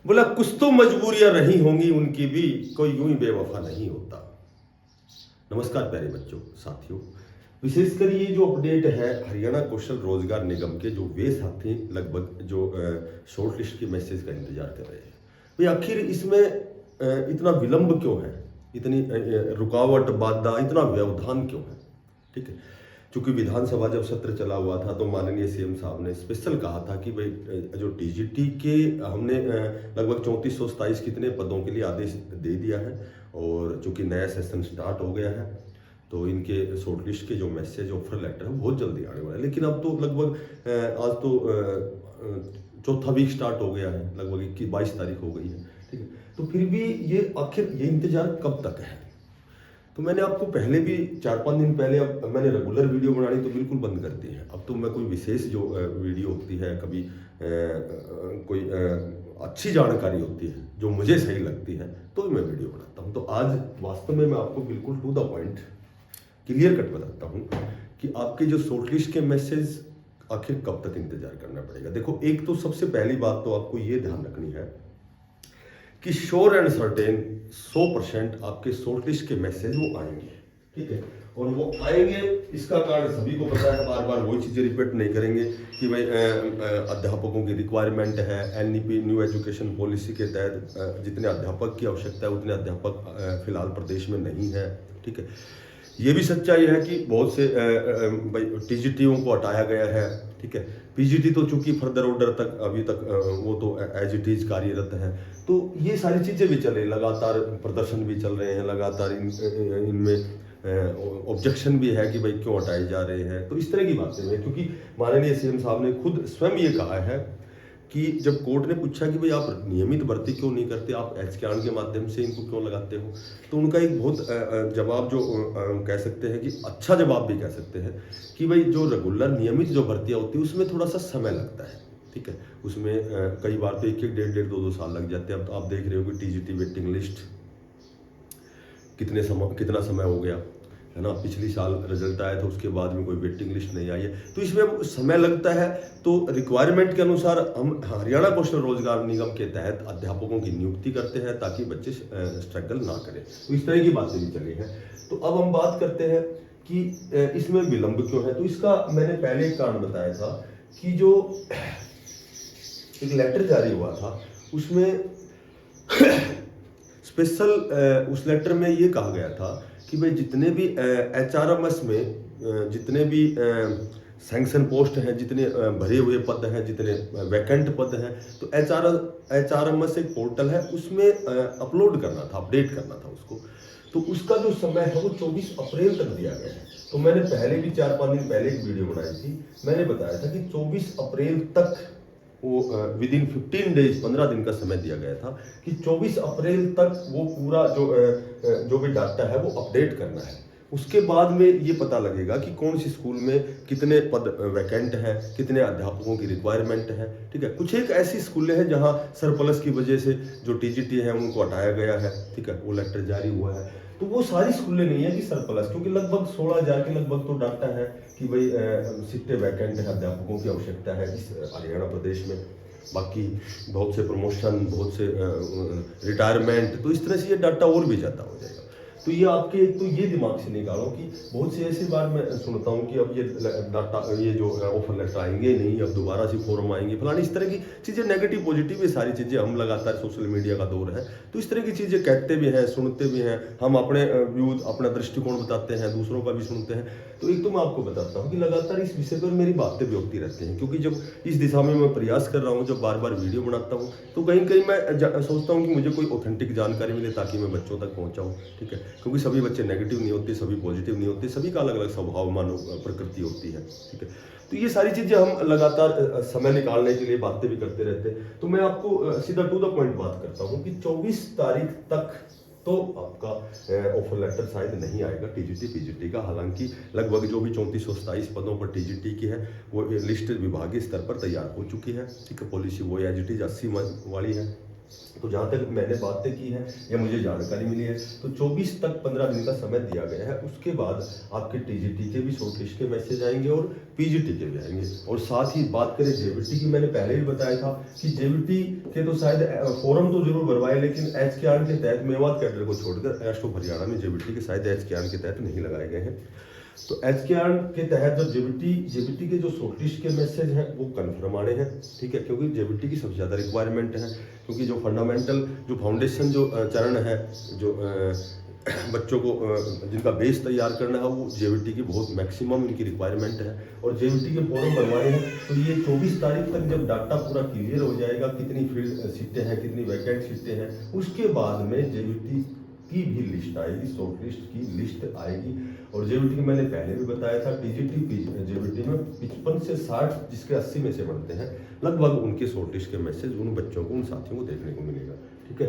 बोला कुछ तो मजबूरियां रही होंगी उनकी भी, कोई यूं ही बेवफा नहीं होता। नमस्कार प्यारे बच्चों, साथियों। विशेषकर ये जो अपडेट है हरियाणा कौशल रोजगार निगम के, जो वे साथी लगभग जो शॉर्ट लिस्ट के मैसेज का इंतजार कर रहे हैं, भाई आखिर इसमें इतना विलंब क्यों है, इतनी रुकावट बाधा, इतना व्यवधान क्यों है। ठीक है, चूंकि विधानसभा जब सत्र चला हुआ था तो माननीय सीएम साहब ने स्पेशल कहा था कि भाई जो टीजीटी के हमने लगभग 3427 कितने पदों के लिए आदेश दे दिया है, और चूंकि नया सेशन स्टार्ट हो गया है तो इनके शॉर्ट लिस्ट के जो मैसेज ऑफर लेटर है बहुत जल्दी आने वाला है। लेकिन अब तो लगभग आज तो चौथा वीक स्टार्ट हो गया है, लगभग 22 तारीख हो गई है। ठीक है, तो फिर भी ये आखिर ये इंतजार कब तक है। तो मैंने आपको पहले भी 4-5 दिन पहले, अब मैंने रेगुलर वीडियो बनानी तो बिल्कुल बंद कर दी है। अब तो मैं कोई विशेष जो वीडियो होती है, कभी कोई अच्छी जानकारी होती है जो मुझे सही लगती है तो मैं वीडियो बनाता हूँ। तो आज वास्तव में मैं आपको बिल्कुल to the point clear cut बताता हूँ कि आपके जो शॉर्ट लिस्ट के मैसेज आखिर कब तक इंतजार करना पड़ेगा। देखो, एक तो सबसे पहली बात तो आपको ये ध्यान रखनी है कि श्योर एंड सर्टेन 100% आपके शॉर्ट लिस्ट के मैसेज वो आएंगे। ठीक है, और वो आएंगे, इसका कारण सभी को पता है, बार बार वही चीज़ें रिपीट नहीं करेंगे कि भाई अध्यापकों की रिक्वायरमेंट है। एनईपी न्यू एजुकेशन पॉलिसी के तहत जितने अध्यापक की आवश्यकता है उतने अध्यापक फिलहाल प्रदेश में नहीं है। ठीक है, ये भी सच्चाई है कि बहुत से टीजीटीओ को हटाया गया है। ठीक है, पीजीटी तो चूंकि फर्दर ऑर्डर तक अभी तक वो तो एज इट इज कार्यरत है। तो ये सारी चीज़ें भी चल रही, लगातार प्रदर्शन भी चल रहे हैं, लगातार इनमें ऑब्जेक्शन भी है कि भाई क्यों हटाए जा रहे हैं। तो इस तरह की बातें हैं, क्योंकि माननीय सीएम साहब ने खुद स्वयं ये कहा है कि जब कोर्ट ने पूछा कि भाई आप नियमित भर्ती क्यों नहीं करते, आप एचकेआर के माध्यम से इनको क्यों लगाते हो, तो उनका एक बहुत जवाब जो कह सकते हैं कि अच्छा जवाब भी कह सकते हैं कि भाई जो रेगुलर नियमित जो भर्तियां होती है उसमें थोड़ा सा समय लगता है। ठीक है, उसमें कई बार तो 1-1, 1.5, 2-2 साल लग जाते हैं। अब तो आप देख रहे हो कि टीजीटी वेटिंग लिस्ट कितना समय हो गया है ना। पिछली साल रिजल्ट आया था, उसके बाद में कोई वेटिंग लिस्ट नहीं आई है, तो इसमें समय लगता है। तो रिक्वायरमेंट के अनुसार हम हरियाणा कौशल रोजगार निगम के तहत अध्यापकों की नियुक्ति करते हैं ताकि बच्चे स्ट्रगल ना करें। तो इस तरह की बातें भी चली हैं। तो अब हम बात करते हैं कि इसमें विलंब क्यों है। तो इसका मैंने पहले एक कारण बताया था कि जो एक लेटर जारी हुआ था उसमें स्पेशल उस लेटर में ये कहा गया था कि भाई जितने भी एचआरएमएस में जितने भी सैंक्शन पोस्ट हैं, जितने भरे हुए पद हैं, जितने वैकेंट पद हैं, तो एचआरएमएस एक पोर्टल है, उसमें अपलोड करना था, अपडेट करना था उसको। तो उसका जो समय है वो 24 अप्रैल तक दिया गया है। तो मैंने पहले भी 4-5 दिन पहले एक वीडियो बनाई थी, मैंने बताया था कि 24 अप्रैल तक वो विद इन 15 डेज, 15 दिन का समय दिया गया था कि 24 अप्रैल तक वो पूरा जो भी डाटा है वो अपडेट करना है। उसके बाद में ये पता लगेगा कि कौन सी स्कूल में कितने पद वैकेंट हैं, कितने अध्यापकों की रिक्वायरमेंट है। ठीक है, कुछ एक ऐसी स्कूलें हैं जहां सरप्लस की वजह से जो टीजीटी है उनको हटाया गया है। ठीक है, वो लेटर जारी हुआ है। तो वो सारी स्कूलें नहीं है कि सरप्लस, क्योंकि लगभग 16,000 के लगभग तो डाटा है कि भाई सीटें वैकेंट है, अध्यापकों की आवश्यकता है इस हरियाणा प्रदेश में। बाकी बहुत से प्रमोशन, बहुत से रिटायरमेंट, तो इस तरह से ये डाटा और भी ज़्यादा हो जाएगा। तो ये आपके तो ये दिमाग से निकालो कि बहुत सी ऐसी बार मैं सुनता हूँ कि अब ये डाटा, ये जो ऑफर लेटर आएंगे नहीं, अब दोबारा से फॉर्म आएंगे फलानी, इस तरह की चीज़ें, नेगेटिव पॉजिटिव, ये सारी चीज़ें हम लगातार, सोशल मीडिया का दौर है तो इस तरह की चीज़ें कहते भी हैं, सुनते भी हैं। हम अपने व्यूज, अपना दृष्टिकोण बताते हैं, दूसरों का भी सुनते हैं। तो एक तो मैं आपको बताता हूँ कि लगातार इस विषय पर मेरी बातें भी होती रहती हैं, क्योंकि जब इस दिशा में मैं प्रयास कर रहा हूँ, जब बार बार वीडियो बनाता हूँ, तो कहीं कहीं मैं सोचता हूँ कि मुझे कोई ऑथेंटिक जानकारी मिले ताकि मैं बच्चों तक पहुँचाऊँ। ठीक है, क्योंकि सभी बच्चे नेगेटिव नहीं होते, सभी पॉजिटिव नहीं होते, सभी का अलग अलग स्वभाव, मानव प्रकृति होती है। ठीक है, तो ये सारी चीज़ें हम लगातार समय निकालने के लिए बातें भी करते रहते हैं। तो मैं आपको सीधा टू द पॉइंट बात करता हूँ कि 24 तारीख तक तो आपका ऑफर लेटर शायद नहीं आएगा टीजीटी पीजीटी का। हालांकि लगभग जो भी 3427 पदों पर टीजीटी की है वो लिस्ट विभागीय स्तर पर तैयार हो चुकी है। ठीक है, पॉलिसी वो एज इट इज 80 वाली है। तो जहाँ तक मैंने बातें की हैं या मुझे जानकारी मिली है, तो 24 तक 15 दिन का समय दिया गया है। उसके बाद आपके टीजीटी के भी शॉर्ट लिस्ट के मैसेज आएंगे और पीजीटी के भी आएंगे। और साथ ही बात करें जेबीटी की, मैंने पहले भी बताया था कि जेबीटी के तो शायद फॉर्म तो जरूर भरवाए, लेकिन एचकेआर के तहत मेवात कैडर को छोड़कर रेस्ट ऑफ हरियाणा में जेबीटी के शायद एचकेआर के तहत नहीं लगाए गए हैं। तो एचकेआर के तहत जो जेबीटी के जो शॉर्टलिस्ट के मैसेज हैं वो कन्फर्म आने हैं, ठीक है, क्योंकि जेबीटी की सबसे ज़्यादा रिक्वायरमेंट है। क्योंकि जो फंडामेंटल जो फाउंडेशन जो चरण है, जो बच्चों को जिनका बेस तैयार करना है, वो जेबीटी की बहुत मैक्सिमम इनकी रिक्वायरमेंट है। और जेबीटी के फॉर्म बनवाने हैं, तो ये 24 तारीख तक जब डाटा पूरा क्लियर हो जाएगा, कितनी फील्ड सीटें हैं, कितनी वैकेंट सीटें हैं, उसके बाद में जेबीटी की भी लिस्ट आएगी, शॉर्ट लिस्ट की लिस्ट आएगी। और जेबीटी की मैंने पहले भी बताया था, टीजीटी जेबीटी में 55 से 60 जिसके 80 में से बनते हैं, लगभग उनके शॉर्ट लिस्ट के मैसेज उन बच्चों को, उन साथियों को देखने को मिलेगा, ठीक है।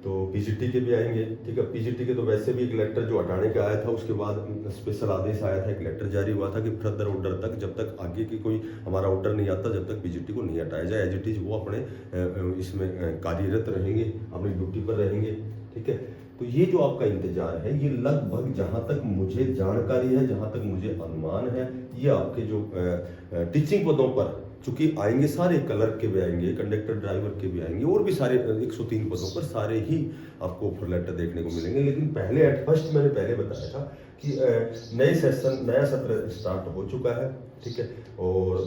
तो पीजीटी के भी आएंगे, ठीक है। पीजीटी के तो वैसे भी एक लेटर जो हटाने का आया था, उसके बाद स्पेशल आदेश आया था, एक लेटर जारी हुआ था कि फर्दर ऑर्डर तक, जब तक आगे की कोई हमारा ऑर्डर नहीं आता, जब तक पीजीटी को नहीं हटाया जाए, एज इट इज वो अपने इसमें कार्यरत रहेंगे, अपनी ड्यूटी पर रहेंगे, ठीक है। तो ये जो आपका इंतजार है, ये लगभग जहाँ तक मुझे जानकारी है, जहाँ तक मुझे अनुमान है, ये आपके जो टीचिंग पदों पर चूंकि आएंगे, सारे क्लर्क के भी आएंगे, कंडक्टर ड्राइवर के भी आएंगे, और भी सारे 103 पदों पर सारे ही आपको ऑफर लेटर देखने को मिलेंगे। लेकिन पहले एट फर्स्ट मैंने पहले बताया था कि नया सत्र स्टार्ट हो चुका है, ठीक है। और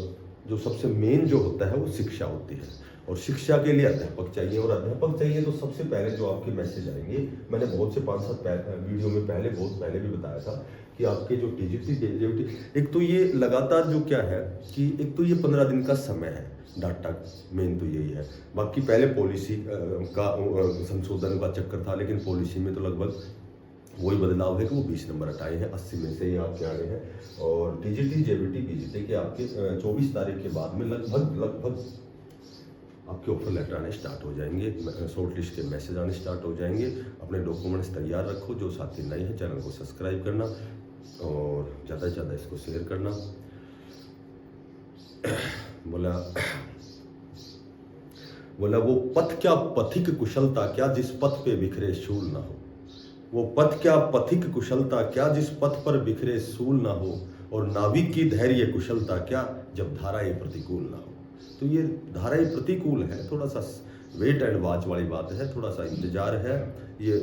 जो सबसे मेन जो होता है वो शिक्षा होती है, और शिक्षा के लिए अध्यापक चाहिए, और अध्यापक चाहिए तो सबसे पहले जो आपके मैसेज आएंगे, मैंने बहुत से 5-7 वीडियो में बहुत पहले भी बताया था कि आपके जो टीजीटी, एक तो ये लगातार जो क्या है कि एक तो ये 15 दिन का समय है, डाटा मेन तो यही है। बाकी पहले पॉलिसी का संशोधन का चक्कर था, लेकिन पॉलिसी में तो लगभग वही बदलाव है कि वो 20 नंबर हटाए हैं, 80 में से ही आपके आ रहे हैं। और टीजीटी जेबीटी पीजीटी के आपके 24 तारीख के बाद में लगभग आपके ऑफर लेटर आने स्टार्ट हो जाएंगे, शॉर्ट लिस्ट के मैसेज आने स्टार्ट हो जाएंगे। अपने डॉक्यूमेंट्स तैयार रखो। जो साथी नए हैं, चैनल को सब्सक्राइब करना और ज़्यादा से ज़्यादा इसको शेयर करना। बोला वो पथ क्या पथिक कुशलता क्या, जिस पथ पे बिखरे शूल ना हो। वो पथ क्या पथिक कुशलता क्या, जिस पथ पर बिखरे सूल ना हो। और नाविक की धैर्य कुशलता क्या, जब धाराएं प्रतिकूल ना हो। तो ये धाराएं प्रतिकूल है, थोड़ा सा वेट एंड वॉच वाली बात है, थोड़ा सा इंतजार है। ये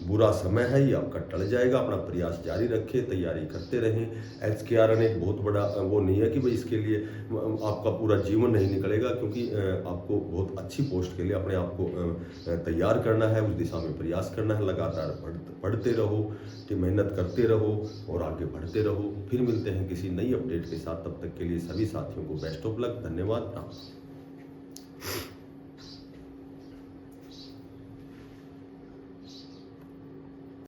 बुरा समय है, ये आपका टल जाएगा। अपना प्रयास जारी रखें, तैयारी करते रहें। एचकेआर ने एक बहुत बड़ा वो नहीं है कि भाई इसके लिए आपका पूरा जीवन नहीं निकलेगा, क्योंकि आपको बहुत अच्छी पोस्ट के लिए अपने आप को तैयार करना है, उस दिशा में प्रयास करना है। लगातार पढ़ते रहो, कि मेहनत करते रहो और आगे बढ़ते रहो। फिर मिलते हैं किसी नई अपडेट के साथ, तब तक के लिए सभी साथियों को बेस्ट ऑफ लक। धन्यवाद।